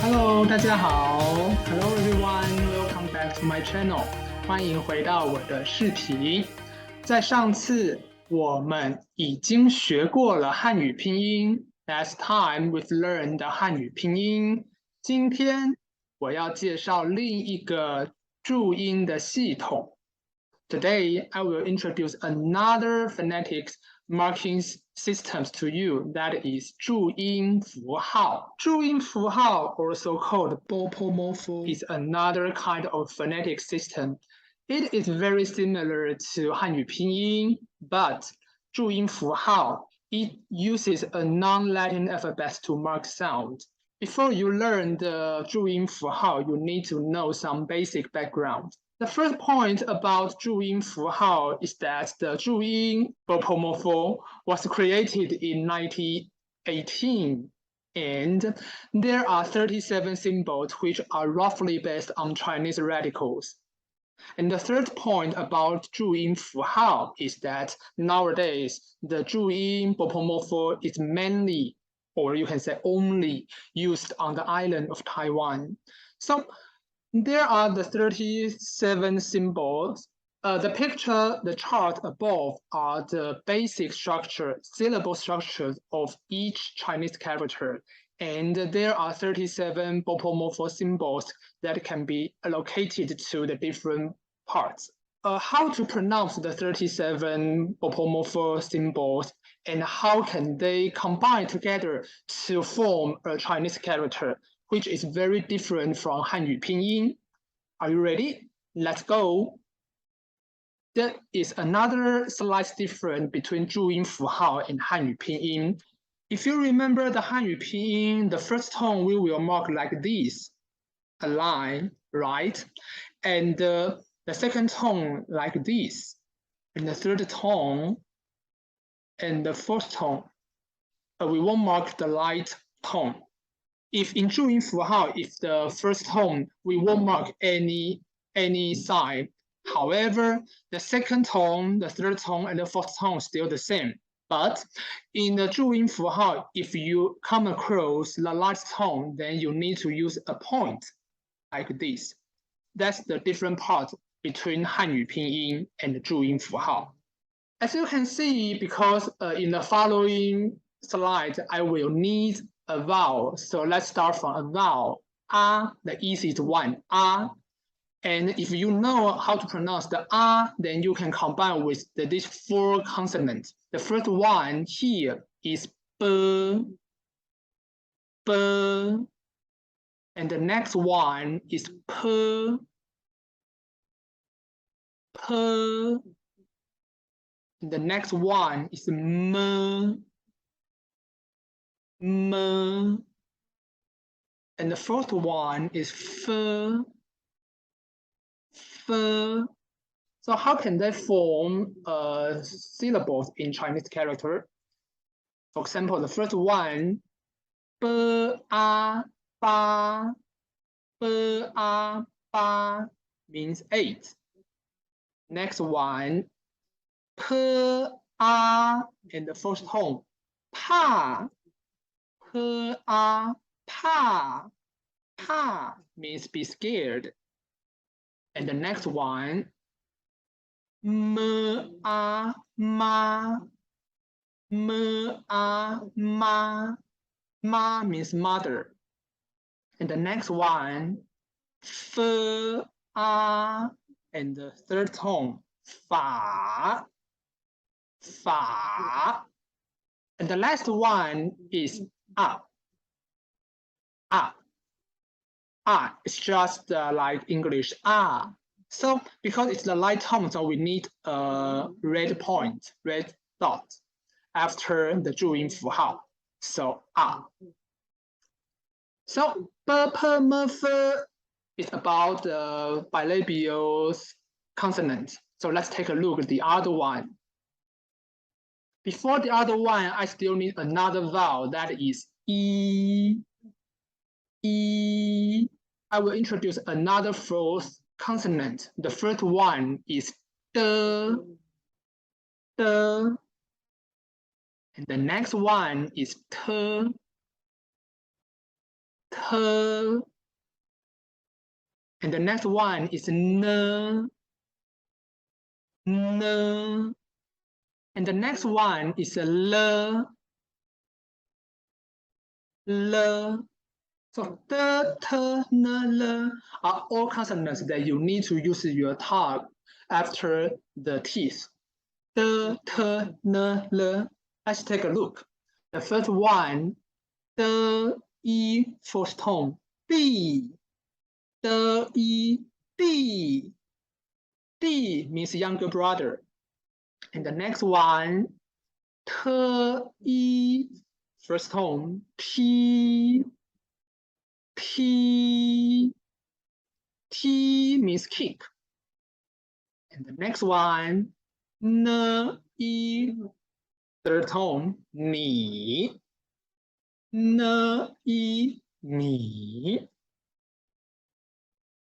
Hello，大家好。Hello everyone, welcome back to my channel. 欢迎回到我的视频。在上次我们已经学过了汉语拼音。Last time we've learned 汉语拼音。今天我要介绍另一个注音的系统。Today I will introduce another phonetics marking systems to you, that is 注音符号。注音符号, also called Bopomofo, is another kind of phonetic system. It is very similar to 汉语拼音, but 注音符号 it uses a non-Latin alphabet to mark sound. Before you learn the 注音符号, you need to know some basic background. The first point about 注音符号 is that the 注音 Bopomofo was created in 1918, and there are 37 symbols which are roughly based on Chinese radicals. And the third point about 注音符号 is that nowadays the 注音 Bopomofo is mainly, or you can say only, used on the island of Taiwan. So there are the 37 symbols. The chart above are the basic structure, syllable structures of each Chinese character. And there are 37 Bopomofo symbols that can be allocated to the different parts. How to pronounce the 37 Bopomofo symbols and how can they combine together to form a Chinese character, which is very different from 汉语拼音. Are you ready? Let's go. There is another slight difference between 注音符号 and 汉语拼音. If you remember the 汉语拼音, the first tone we will mark like this, a line, right? And the second tone like this, and the third tone, and the fourth tone, we won't mark the light tone. If in 注音符号, if the first tone, we won't mark any sign. However, the second tone, the third tone, and the fourth tone still the same. But in the 注音符号, if you come across the light tone, then you need to use a point like this. That's the different part between 汉语拼音 and 注音符号. As you can see, because in the following slide, I will need a vowel. So let's start from a vowel. The easiest one, And if you know how to pronounce the then you can combine with these four consonants. The first one here is b, and the next one is p, and the next one is m, and the fourth one is f. So how can they form syllables in Chinese character? For example, the first one, ba, means 8. Next one, and the first tone, pa, means be scared. And the next one, ma, means mother. And the next one, and the third tone, fa. And the last one is it's just like English So because it's the light tone, so we need a red point, red dot after the 注音符号. So So Bopomofo is about the bilabial consonant. So let's take a look at the other one. Before the other one, I still need another vowel, that is E. I will introduce another fourth consonant. The first one is D. And the next one is T. t. And the next one is n. N. And the next one is l. L. So t, t, n, l are all consonants that you need to use your tongue after the teeth. T, t, n, l. Let's take a look. The first one, t, e, fourth tone, d. T, e, d. D means younger brother. And the next one, t, e, first tone, t. T. T means kick. And the next one, n, e, third tone, ni. N, e, ni.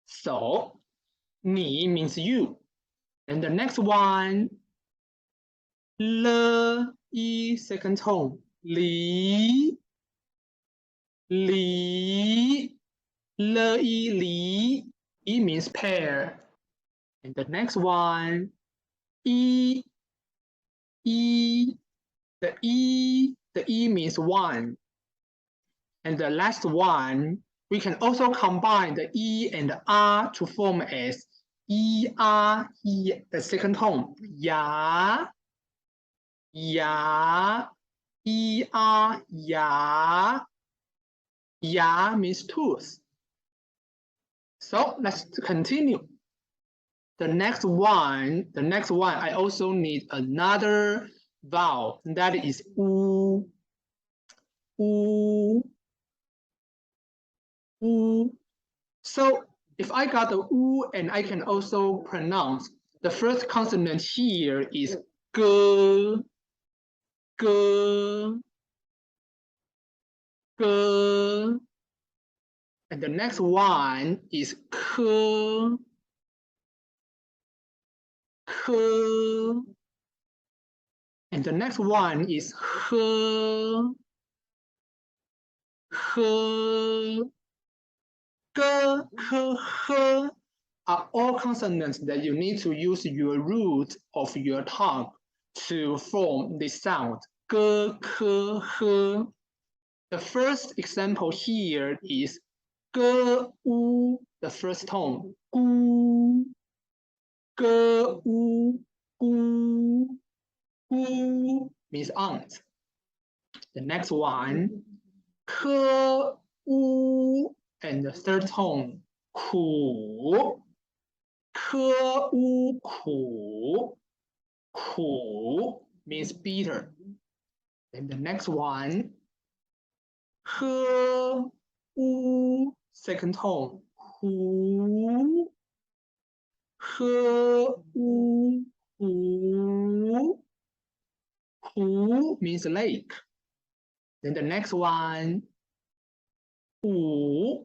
So, ni means you. And the next one, l, e, second tone, li. Li. L, e, li. E means pair. And the next one, e. E. The E means one. And the last one, we can also combine the E and the R to form as E, R, E, the second tone, ya. Ya. E, R, ya. Ya means tooth. So let's continue. The next one, I also need another vowel, that is u. U. U. So if I got the u and I can also pronounce, the first consonant here is g. G. G. And the next one is k. K. And the next one is h. H. G, k, h are all consonants that you need to use your root of your tongue to form this sound. G, k, h. The first example here is g, u, the first tone. Gu. G, u, gu. Gu means aunt. The next one, k, u, and the third tone, ku. K, u, ku. Ku means bitter. And the next one, h, u, second tone, hu. H, u, hu. Hu means lake. Then the next one, u.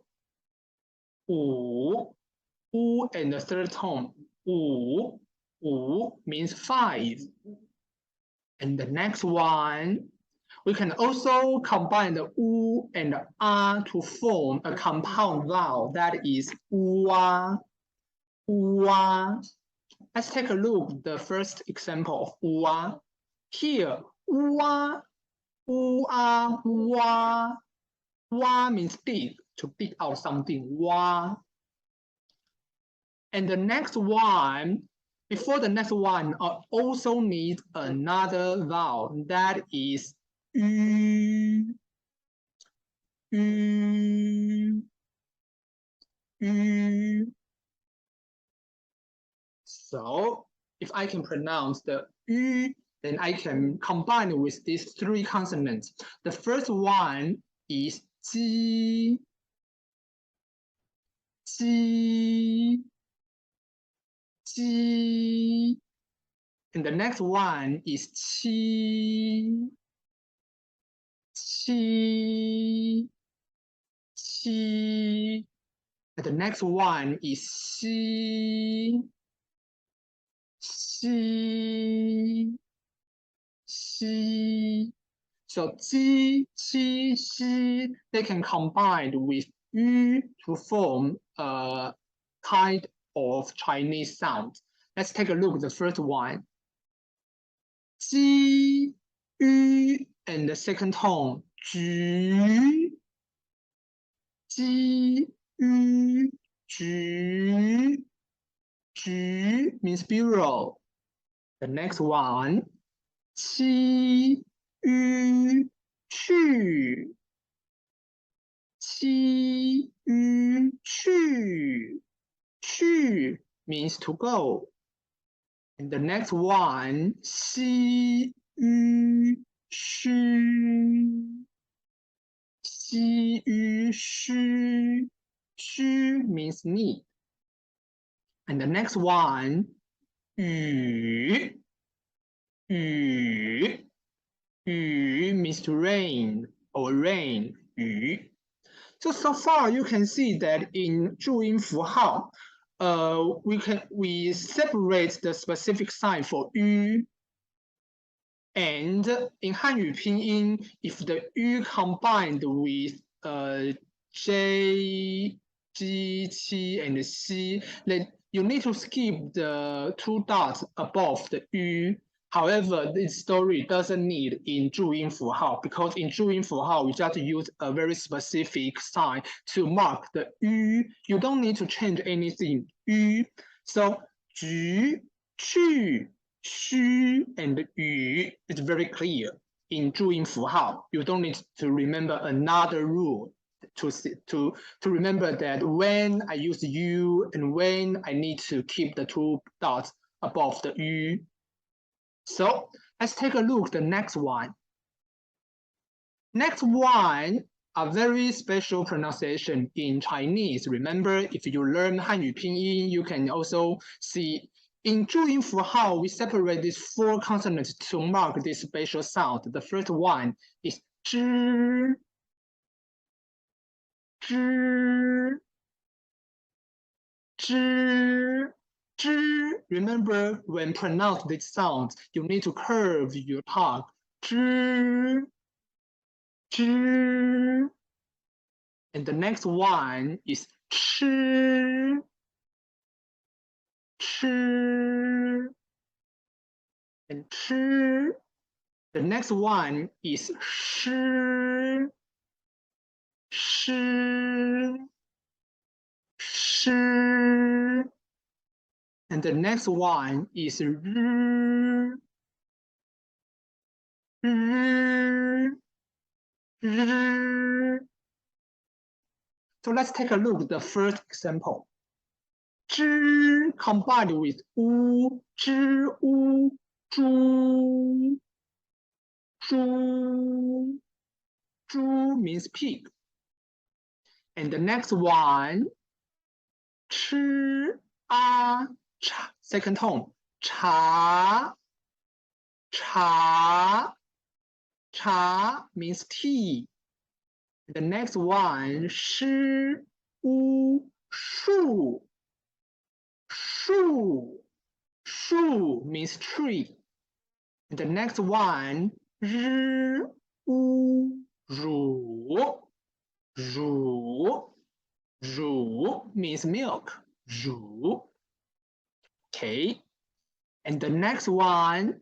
U. U and the third tone, u. U means 5. And the next one, we can also combine the u and the a to form a compound vowel, that is ua. Ua. Let's take a look at the first example of ua. Here, ua, ua, ua. Ua means dig, to dig out something, ua. And the next one, before the next one, I also need another vowel, that is ü. Ü. Ü. So if I can pronounce the ü, then I can combine it with these 3 consonants. The first one is ji. Ji. Ji. And the next one is qi. Qi. Qi. And the next one is xi. Xi. Xi. So 鸡、七、西 they can combine with yu to form a kind of Chinese sound. Let's take a look at the first one. 鸡、yu and the second tone 橘。鸡、yu、橘。橘 means bureau. The next one. 七、yu、去。七、yu、去。去 means to go. And the next one. 西、yu、虚。西、yu、虚。虚 means need. And the next one. 雨。雨。雨 means to rain or rain. 雨。So far you can see that in 注音符号, we separate the specific sign for yu. And in 汉语拼音, if the yu combined with j, ji, qi, and xi, then you need to skip the two dots above the yu. However, this story doesn't need in 注音符号 because in 注音符号, we just use a very specific sign to mark the yu. You don't need to change anything. Yu. So 橘、去、虚 and 雨 is very clear in 注音符号. You don't need to remember another rule to remember that when I use yu and when I need to keep the two dots above the yu. So let's take a look at the next one. Next one, a very special pronunciation in Chinese. Remember, if you learn 汉语拼音, you can also see in 注音符号, we separate these four consonants to mark this special sound. The first one is 知, 知, 知, 知. Remember, when pronounce these sounds, you need to curve your tongue. 知, 知. And the next one is 吃, 吃, and 吃. The next one is 诗, 诗, 诗. And the next one is 日, 日, 日. So let's take a look at the first example. 知 combined with 乌, 知乌, 猪, 猪, 猪 means pig. And the next one, 吃 a, second tone, 茶, 茶, 茶 means tea. The next one, 诗 u, 树, 树, 树 means tree. And the next one, 日 u, 乳, 乳, 乳 means milk. 乳. Okay. And the next one,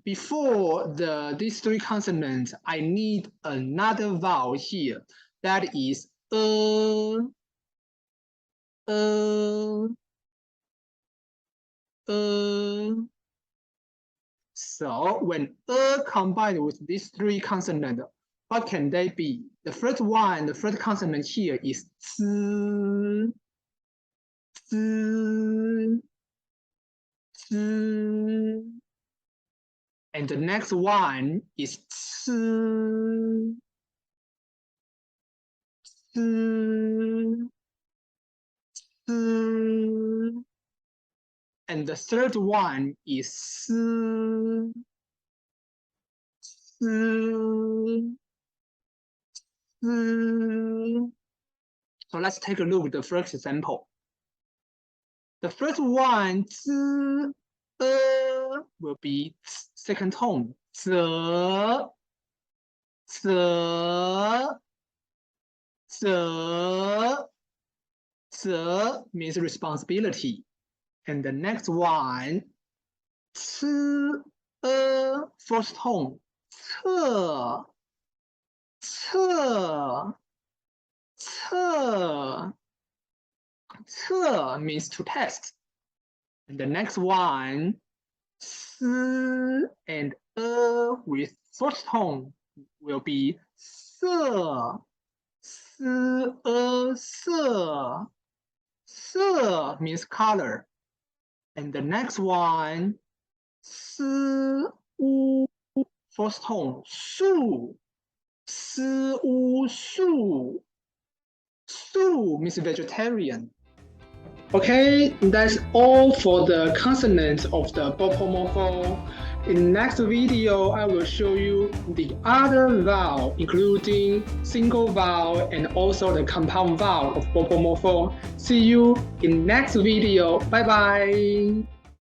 before these three consonants, I need another vowel here. That is So when combined with these three consonants, what can they be? The first consonant here is 滋, 滋, 滋. And the next one is 吃, 吃, 吃. And the third one is 思, 思, 思. So let's take a look at the first example. The first one, 滋, will be second tone, 则means responsibility. And the next one, fourth tone, 测 means to test. And the next one, and with fourth tone will be 色means color. And the next one, fourth tone, 树means vegetarian. Okay, that's all for the consonants of the Bopomofo. In next video, I will show you the other vowel, including single vowel and also the compound vowel of Bopomofo. See you in next video. Bye bye.